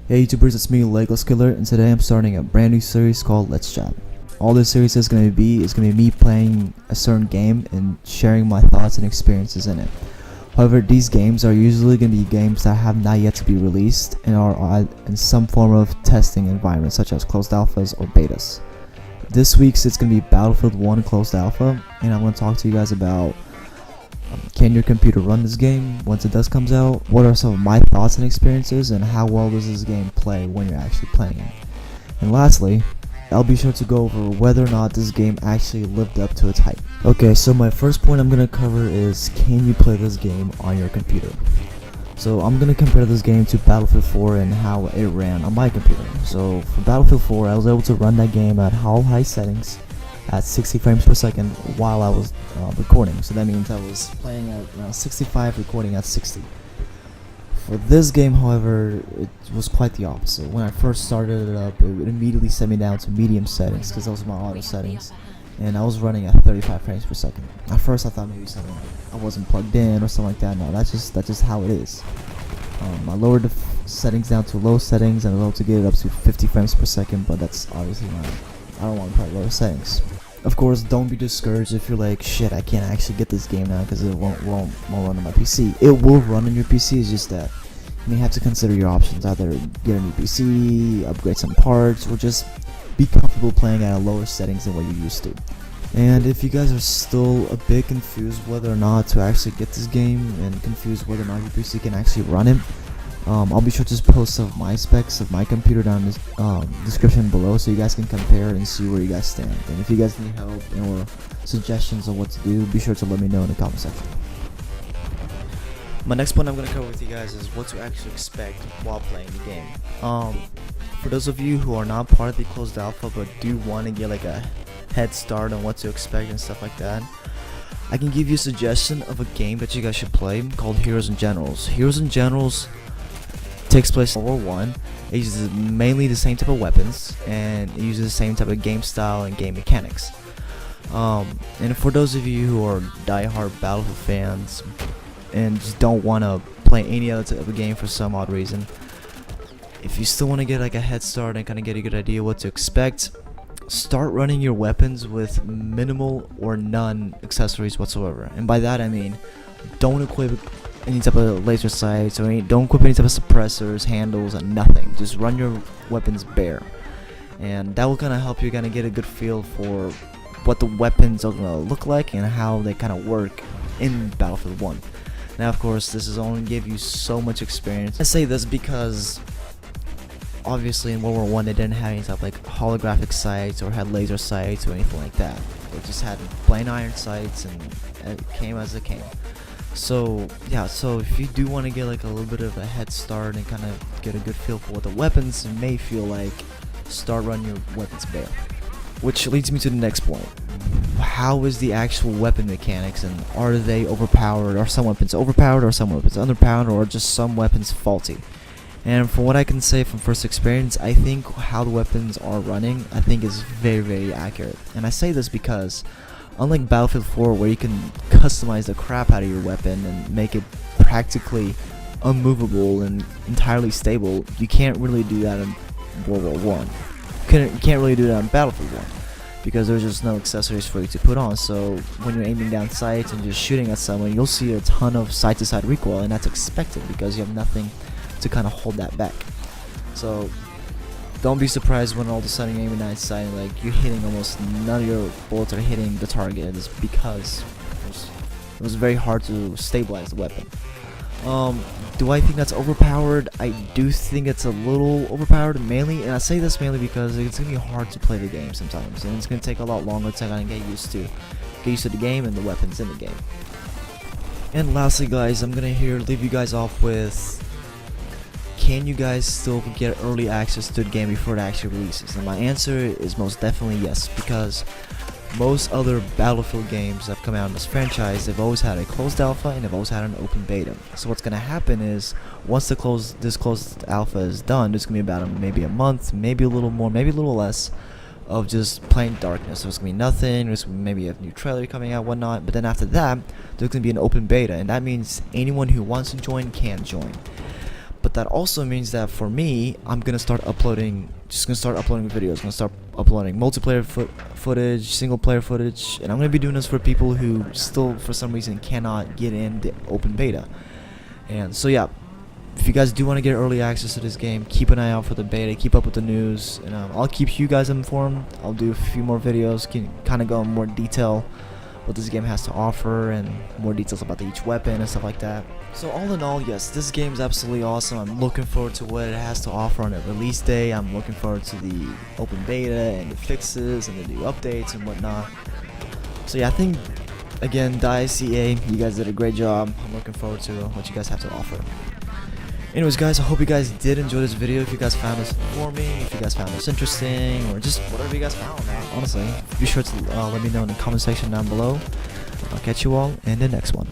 Hey YouTubers, it's me, Legless Killer, and today I'm starting a brand new series called Let's Chat. All this series is going to be me playing a certain game and sharing my thoughts and experiences in it. However, these games are usually going to be games that have not yet to be released and are in some form of testing environment, such as closed alphas or betas. This week's it's going to be Battlefield 1 closed alpha, and I'm going to talk to you guys about can your computer run this game once it does comes out, what are some of my thoughts and experiences, and how well does this game play when you're actually playing it. And lastly, I'll be sure to go over whether or not this game actually lived up to its hype. Okay, so my first point I'm going to cover is, can you play this game on your computer? So I'm going to compare this game to Battlefield 4 and how it ran on my computer. So for Battlefield 4, I was able to run that game at all high settings at 60 frames per second while I was recording. So that means I was playing at around 65, recording at 60. For this game, however, it was quite the opposite. When I first started it up, it immediately set me down to medium settings because those were my auto settings, and I was running at 35 frames per second. At first I thought maybe something I wasn't plugged in or something like that. No, that's just how it is. I lowered the settings down to low settings and I was able to get it up to 50 frames per second, but that's obviously not, I don't want to play lower settings. Of course, don't be discouraged if you're like, shit, I can't actually get this game now because it won't run on my PC. It will run on your PC, it's just that you may have to consider your options. Either get a new PC, upgrade some parts, or just be comfortable playing at a lower settings than what you used to. And if you guys are still a bit confused whether or not to actually get this game and confused whether or not your PC can actually run it, I'll be sure to just post some of my specs of my computer down in the description below so you guys can compare and see where you guys stand. And if you guys need help or suggestions on what to do, be sure to let me know in the comment section. My next point I'm going to cover with you guys is what to actually expect while playing the game. For those of you who are not part of the closed alpha but do want to get like a head start on what to expect and stuff like that, I can give you a suggestion of a game that you guys should play called Heroes and Generals. Heroes and Generals takes place in World War I. It uses mainly the same type of weapons and it uses the same type of game style and game mechanics. And for those of you who are die-hard Battlefield fans and just don't want to play any other type of game for some odd reason, if you still want to get like a head start and kind of get a good idea what to expect, start running your weapons with minimal or none accessories whatsoever. And by that I mean, don't equip any type of laser sights or don't equip any type of suppressors, handles, and nothing. Just run your weapons bare, and that will kind of help you kind of get a good feel for what the weapons are going to look like and how they kind of work in Battlefield 1. Now of course this is only give you so much experience. I say this because obviously in World War I they didn't have any type of like holographic sights or had laser sights or anything like that. They just had plain iron sights and it came as it came. So yeah, so if you do want to get like a little bit of a head start and kind of get a good feel for what the weapons may feel like, start running your weapons bare. Which leads me to the next point. How is the actual weapon mechanics, and are they overpowered? Are some weapons overpowered, or some weapons underpowered, or just some weapons faulty? And from what I can say from first experience, I think how the weapons are running, I think is very, very accurate. And I say this because unlike Battlefield 4 where you can customize the crap out of your weapon and make it practically unmovable and entirely stable, you can't really do that in World War I. You can't really do that in Battlefield 1 because there's just no accessories for you to put on. So when you're aiming down sights and just shooting at someone, you'll see a ton of side-to-side recoil, and that's expected because you have nothing to kind of hold that back. So don't be surprised when all of a sudden you're aiming down sight and like you're hitting almost none of your bullets are hitting the target. It's because it was very hard to stabilize the weapon. Do I think that's overpowered? I do think it's a little overpowered mainly, and I say this mainly because it's gonna be hard to play the game sometimes, and it's gonna take a lot longer to kind of get used to the game and the weapons in the game. And lastly, guys, I'm gonna leave you guys off with, can you guys still get early access to the game before it actually releases? And my answer is most definitely yes, because most other Battlefield games that have come out in this franchise, they've always had a closed alpha and they've always had an open beta. So what's going to happen is, once this closed alpha is done, there's going to be about maybe a month, maybe a little more, maybe a little less, of just plain darkness. So there's going to be nothing, there's maybe a new trailer coming out, whatnot, but then after that, there's going to be an open beta, and that means anyone who wants to join can join. But that also means that for me, I'm gonna start uploading, videos. I'm gonna start uploading multiplayer footage, single player footage, and I'm gonna be doing this for people who still, for some reason, cannot get in the open beta. And so yeah, if you guys do want to get early access to this game, keep an eye out for the beta, keep up with the news, and I'll keep you guys informed. I'll do a few more videos, can kind of go in more detail what this game has to offer and more details about each weapon and stuff like that. So all in all, yes, this game is absolutely awesome. I'm looking forward to what it has to offer on the release day. I'm looking forward to the open beta and the fixes and the new updates and whatnot. So yeah, I think, again, DICA, you guys did a great job. I'm looking forward to what you guys have to offer. Anyways, guys, I hope you guys did enjoy this video. If you guys found this informing, if you guys found this interesting, or just whatever you guys found, honestly, be sure to let me know in the comment section down below. I'll catch you all in the next one.